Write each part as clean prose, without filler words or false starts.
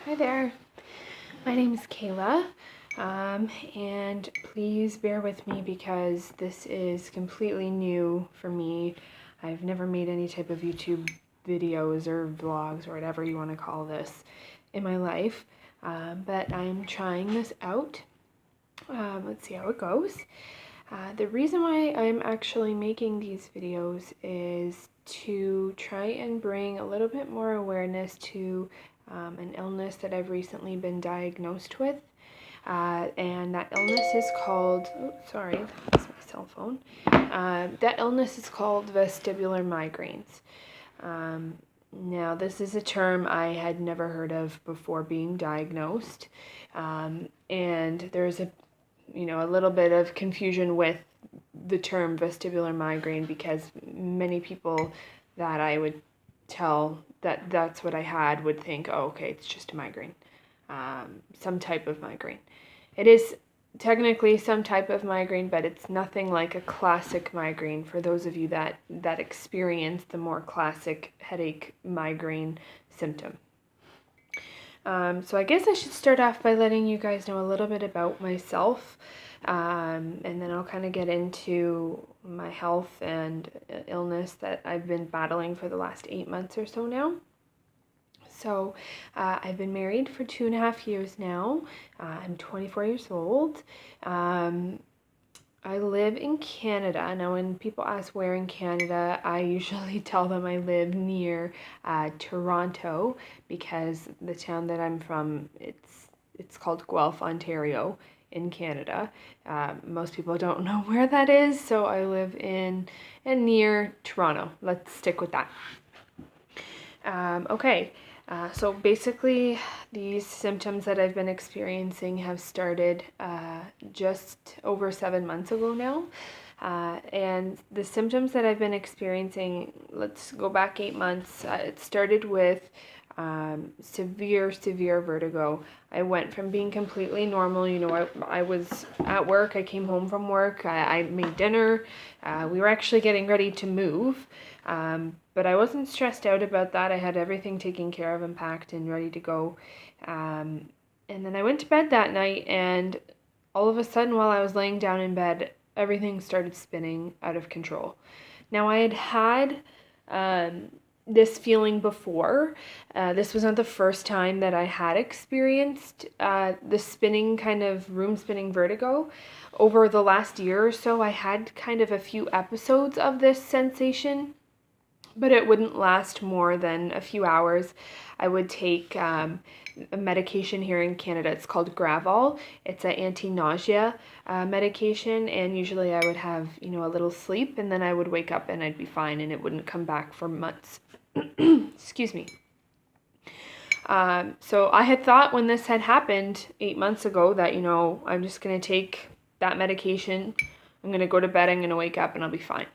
Hi there, my name is Kayla, and please bear with me because this is completely new for me. I've never made any type of YouTube videos or vlogs or whatever you want to call this in my life, but I'm trying this out. Let's see how it goes. The reason why I'm actually making these videos is to try and bring a little bit more awareness to an illness that I've recently been diagnosed with. And that illness is called, that's my cell phone. That illness is called vestibular migraines. Now, this is a term I had never heard of before being diagnosed. And there's a little bit of confusion with the term vestibular migraine because many people that I would tell that that's what I had would think, oh, okay, it's just a migraine, some type of migraine. It is technically some type of migraine, but it's nothing like a classic migraine for those of you that experience the more classic headache migraine symptom. So I guess I should start off by letting you guys know a little bit about myself, and then I'll kind of get into my health and illness that I've been battling for the last 8 months or so now. So I've been married for 2.5 years now. I'm 24 years old. I live in Canada. Now, when people ask where in Canada, I usually tell them I live near Toronto because the town that I'm from, it's called Guelph, Ontario, in Canada. Most people don't know where that is, so I live in and near Toronto. Let's stick with that. Okay. So basically, these symptoms that I've been experiencing have started just over 7 months ago now. And the symptoms that I've been experiencing, let's go back 8 months. It started with severe vertigo. I went from being completely normal. I was at work. I came home from work. I made dinner. We were actually getting ready to move. But I wasn't stressed out about that. I had everything taken care of and packed and ready to go. And then I went to bed that night, and all of a sudden, while I was laying down in bed, everything started spinning out of control. Now, I had this feeling before. This was not the first time that I had experienced the spinning, kind of room spinning vertigo. Over the last year or so, I had kind of a few episodes of this sensation, but it wouldn't last more than a few hours. I would take a medication here in Canada. It's called Gravol. It's an anti-nausea medication, and usually I would have, a little sleep, and then I would wake up and I'd be fine, and it wouldn't come back for months. Excuse me. So I had thought when this had happened 8 months ago that, I'm just going to take that medication, I'm going to go to bed, I'm going to wake up, and I'll be fine.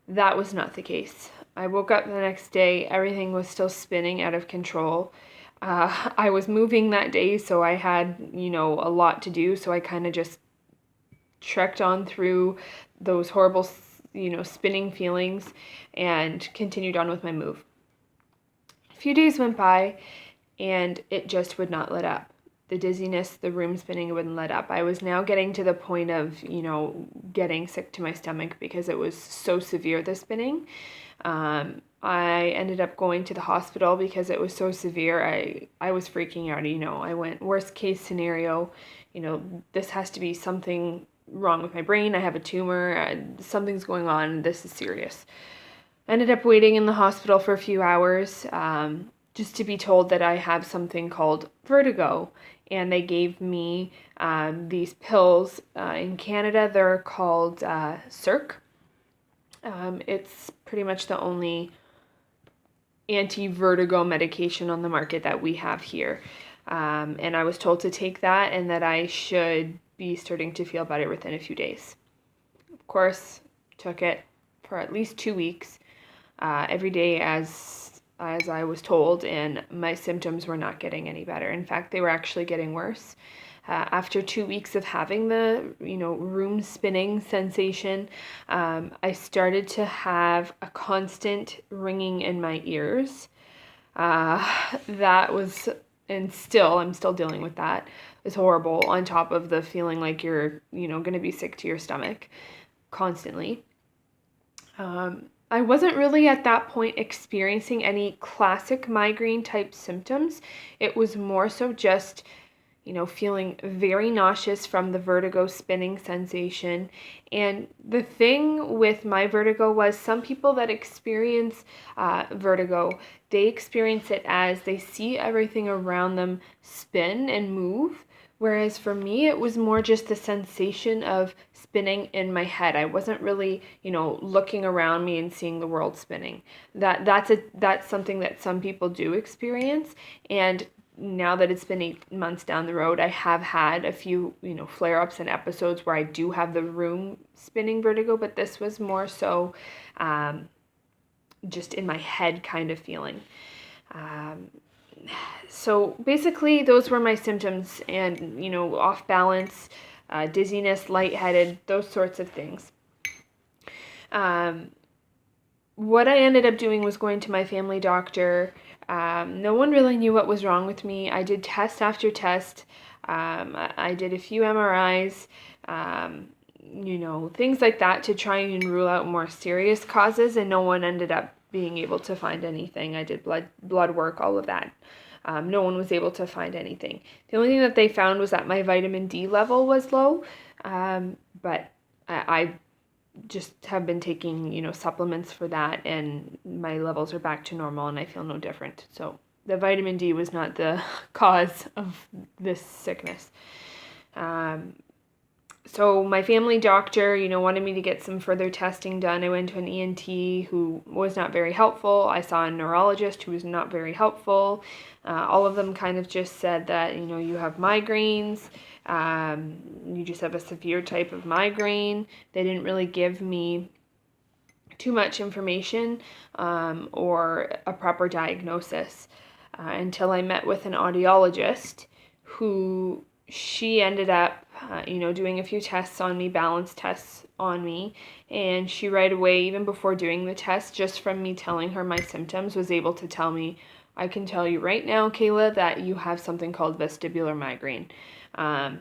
That was not the case. I woke up the next day, everything was still spinning out of control. I was moving that day, so I had, a lot to do, so I kind of just trekked on through those horrible, spinning feelings and continued on with my move. A few days went by, and it just would not let up. The dizziness, the room spinning, it wouldn't let up. I was now getting to the point of, getting sick to my stomach because it was so severe, the spinning. I ended up going to the hospital because it was so severe. I was freaking out, I went worst case scenario, this has to be something wrong with my brain. I have a tumor, something's going on, this is serious. I ended up waiting in the hospital for a few hours, just to be told that I have something called vertigo. And they gave me these pills. In Canada, they're called Circ. It's pretty much the only anti-vertigo medication on the market that we have here. And I was told to take that and that I should be starting to feel better within a few days. Of course, took it for at least 2 weeks, every day as I was told, and my symptoms were not getting any better. In fact, they were actually getting worse. After 2 weeks of having the, room spinning sensation, I started to have a constant ringing in my ears. That was and I'm still dealing with that. It's horrible, on top of the feeling like you're, going to be sick to your stomach constantly. I wasn't really at that point experiencing any classic migraine type symptoms. It was more so just, feeling very nauseous from the vertigo spinning sensation. And the thing with my vertigo was some people that experience vertigo, they experience it as they see everything around them spin and move. Whereas for me, it was more just the sensation of spinning in my head. I wasn't really, looking around me and seeing the world spinning. That's something that some people do experience. And now that it's been 8 months down the road, I have had a few, flare-ups and episodes where I do have the room spinning vertigo, but this was more so just in my head kind of feeling. So basically, those were my symptoms, and, off balance, dizziness, lightheaded, those sorts of things. What I ended up doing was going to my family doctor. No one really knew what was wrong with me. I did test after test. I did a few MRIs, things like that to try and rule out more serious causes, and no one ended up being able to find anything. I did blood work, all of that. No one was able to find anything. The only thing that they found was that my vitamin D level was low, but I just have been taking, supplements for that, and my levels are back to normal, and I feel no different. So the vitamin D was not the cause of this sickness. So my family doctor, wanted me to get some further testing done. I went to an ENT who was not very helpful. I saw a neurologist who was not very helpful. All of them kind of just said that, you have migraines. You just have a severe type of migraine. They didn't really give me too much information or a proper diagnosis until I met with an audiologist who she ended up doing a few tests on me, balance tests on me, and she right away, even before doing the test, just from me telling her my symptoms, was able to tell me, I can tell you right now, Kayla, that you have something called vestibular migraine. I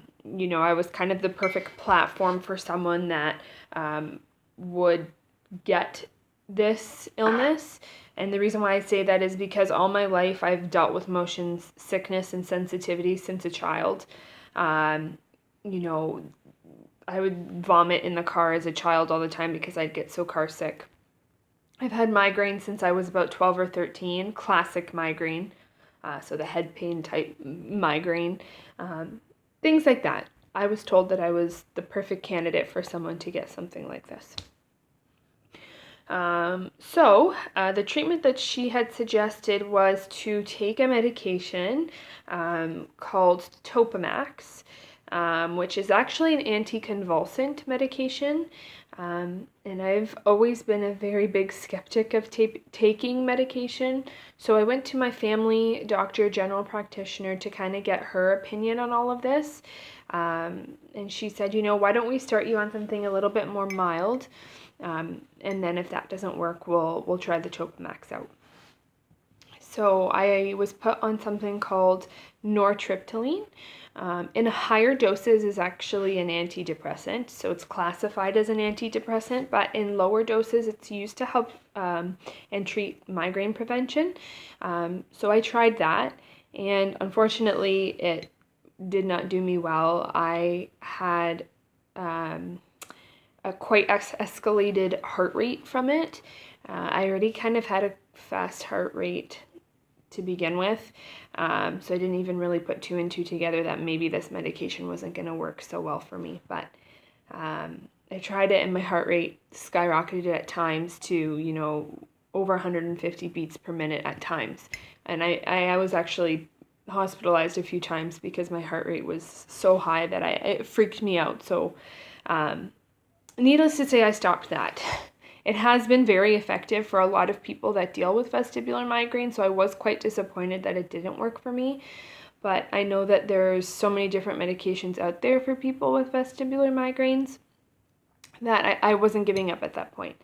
was kind of the perfect platform for someone that would get this illness. And the reason why I say that is because all my life I've dealt with motion sickness and sensitivity since a child. I would vomit in the car as a child all the time because I'd get so car sick. I've had migraine since I was about 12 or 13, classic migraine, so the head pain type migraine, things like that. I was told that I was the perfect candidate for someone to get something like this. So the treatment that she had suggested was to take a medication called Topamax, which is actually an anticonvulsant medication. And I've always been a very big skeptic of taking medication. So I went to my family doctor, general practitioner, to kind of get her opinion on all of this. And she said, why don't we start you on something a little bit more mild? And then if that doesn't work, we'll try the Topamax out. So I was put on something called nortriptyline. In higher doses is actually an antidepressant, so it's classified as an antidepressant, but in lower doses it's used to help and treat migraine prevention. So I tried that, and unfortunately it did not do me well. I had a quite escalated heart rate from it. I already kind of had a fast heart rate to begin with, so I didn't even really put two and two together that maybe this medication wasn't going to work so well for me. But I tried it, and my heart rate skyrocketed at times to over 150 beats per minute at times, and I was actually hospitalized a few times because my heart rate was so high that it freaked me out. So needless to say, I stopped that. It has been very effective for a lot of people that deal with vestibular migraine, so I was quite disappointed that it didn't work for me. But I know that there's so many different medications out there for people with vestibular migraines that I wasn't giving up at that point.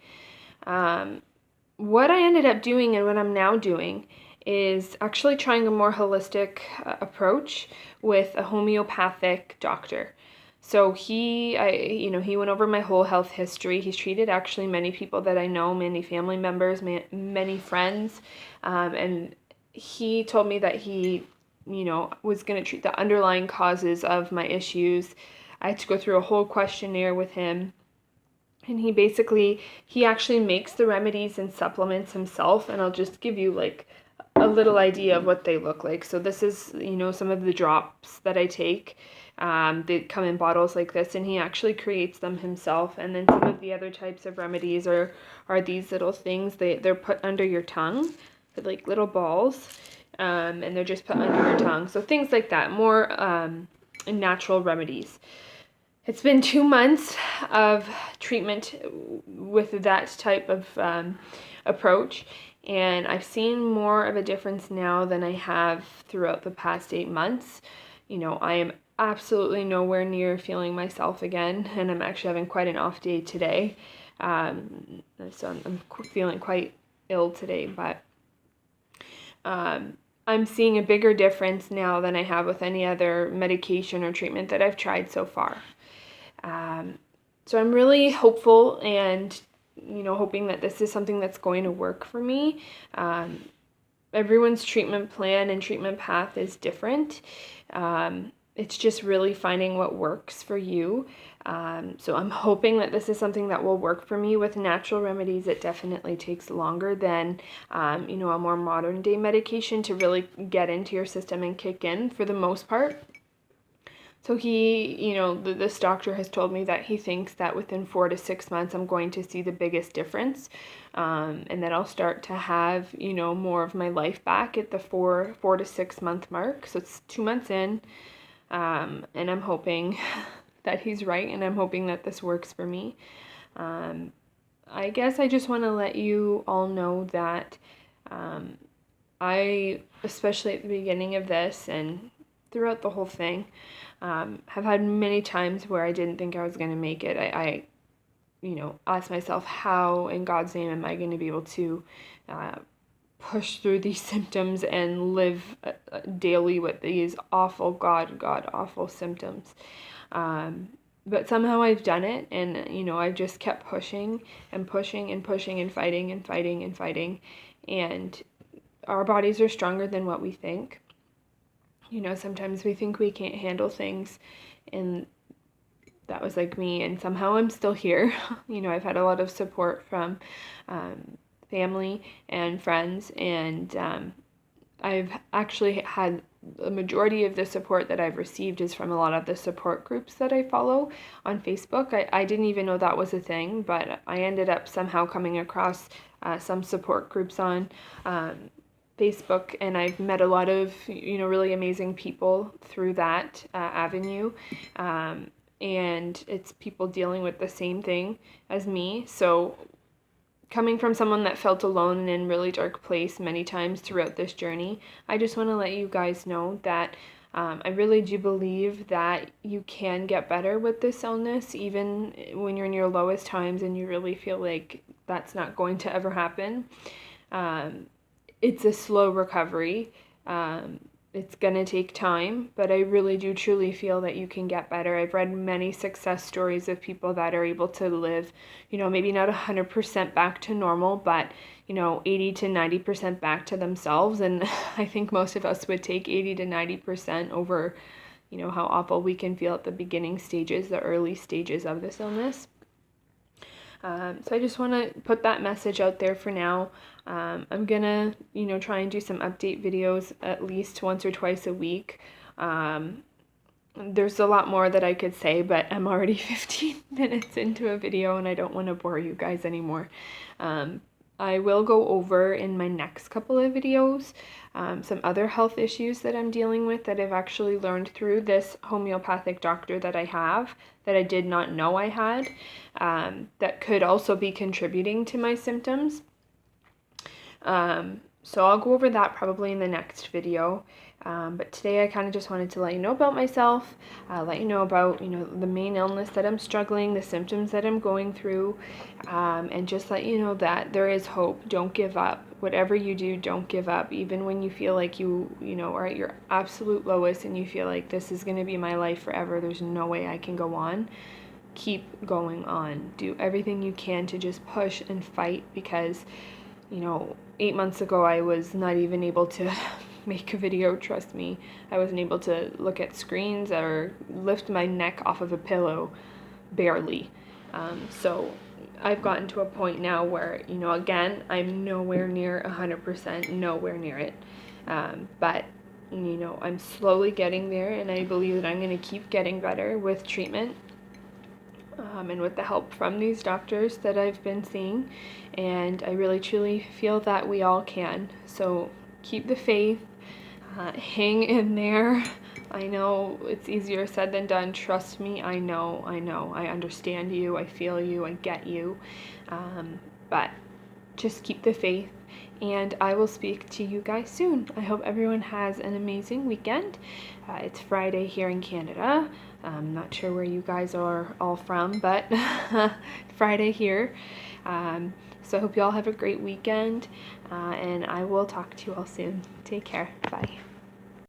What I ended up doing and what I'm now doing is actually trying a more holistic approach with a homeopathic doctor. So he went over my whole health history. He's treated actually many people that I know, many family members, many friends, and he told me that he, was going to treat the underlying causes of my issues. I had to go through a whole questionnaire with him. And he actually makes the remedies and supplements himself. And I'll just give you like a little idea of what they look like. So this is, some of the drops that I take. They come in bottles like this, and he actually creates them himself. And then some of the other types of remedies are these little things. They're put under your tongue, like little balls, and they're just put under your tongue. So things like that, more natural remedies. It's been 2 months of treatment with that type of approach, and I've seen more of a difference now than I have throughout the past 8 months. I am absolutely nowhere near feeling myself again, and I'm actually having quite an off day today. So I'm feeling quite ill today, but I'm seeing a bigger difference now than I have with any other medication or treatment that I've tried so far. So I'm really hopeful and, hoping that this is something that's going to work for me. Everyone's treatment plan and treatment path is different. It's just really finding what works for you. So I'm hoping that this is something that will work for me. With natural remedies, it definitely takes longer than, a more modern day medication to really get into your system and kick in for the most part. So he, this doctor has told me that he thinks that within 4 to 6 months, I'm going to see the biggest difference, and that I'll start to have, more of my life back at the 4 to 6 month mark. So it's 2 months in, and I'm hoping that he's right, and I'm hoping that this works for me. I guess I just want to let you all know that I, especially at the beginning of this and throughout the whole thing, have had many times where I didn't think I was going to make it. I asked myself, how in God's name am I going to be able to push through these symptoms and live daily with these awful, God-awful symptoms. But somehow I've done it, and, I've just kept pushing and pushing and pushing and fighting and fighting and fighting. And our bodies are stronger than what we think. Sometimes we think we can't handle things, and that was like me, and somehow I'm still here. I've had a lot of support from family and friends, and I've actually had the majority of the support that I've received is from a lot of the support groups that I follow on Facebook. I didn't even know that was a thing, but I ended up somehow coming across some support groups on Facebook, and I've met a lot of, really amazing people through that avenue, and it's people dealing with the same thing as me. So coming from someone that felt alone and in a really dark place many times throughout this journey, I just want to let you guys know that I really do believe that you can get better with this illness, even when you're in your lowest times and you really feel like that's not going to ever happen. It's a slow recovery. It's going to take time, but I really do truly feel that you can get better. I've read many success stories of people that are able to live, maybe not 100% back to normal, but, 80 to 90% back to themselves. And I think most of us would take 80 to 90% over, how awful we can feel at the beginning stages, the early stages of this illness. So I just want to put that message out there for now. I'm going to, try and do some update videos at least once or twice a week. There's a lot more that I could say, but I'm already 15 minutes into a video and I don't want to bore you guys anymore. I will go over in my next couple of videos some other health issues that I'm dealing with that I've actually learned through this homeopathic doctor that I have, that I did not know I had, that could also be contributing to my symptoms. So I'll go over that probably in the next video. But today I kind of just wanted to let you know about myself, let you know about, the main illness that I'm struggling, the symptoms that I'm going through, and just let you know that there is hope. Don't give up. Whatever you do, don't give up. Even when you feel like you are at your absolute lowest and you feel like this is going to be my life forever, there's no way I can go on. Keep going on. Do everything you can to just push and fight, because 8 months ago I was not even able to make a video, trust me. I wasn't able to look at screens or lift my neck off of a pillow, barely. So I've gotten to a point now where, again, I'm nowhere near 100%, nowhere near it. But I'm slowly getting there, and I believe that I'm going to keep getting better with treatment. And with the help from these doctors that I've been seeing, and I really truly feel that we all can. So keep the faith, hang in there. I know it's easier said than done, trust me, I know, I understand you, I feel you, I get you, but just keep the faith, and I will speak to you guys soon. I hope everyone has an amazing weekend. It's Friday here in Canada. I'm not sure where you guys are all from, but Friday here. So I hope you all have a great weekend, and I will talk to you all soon. Take care. Bye.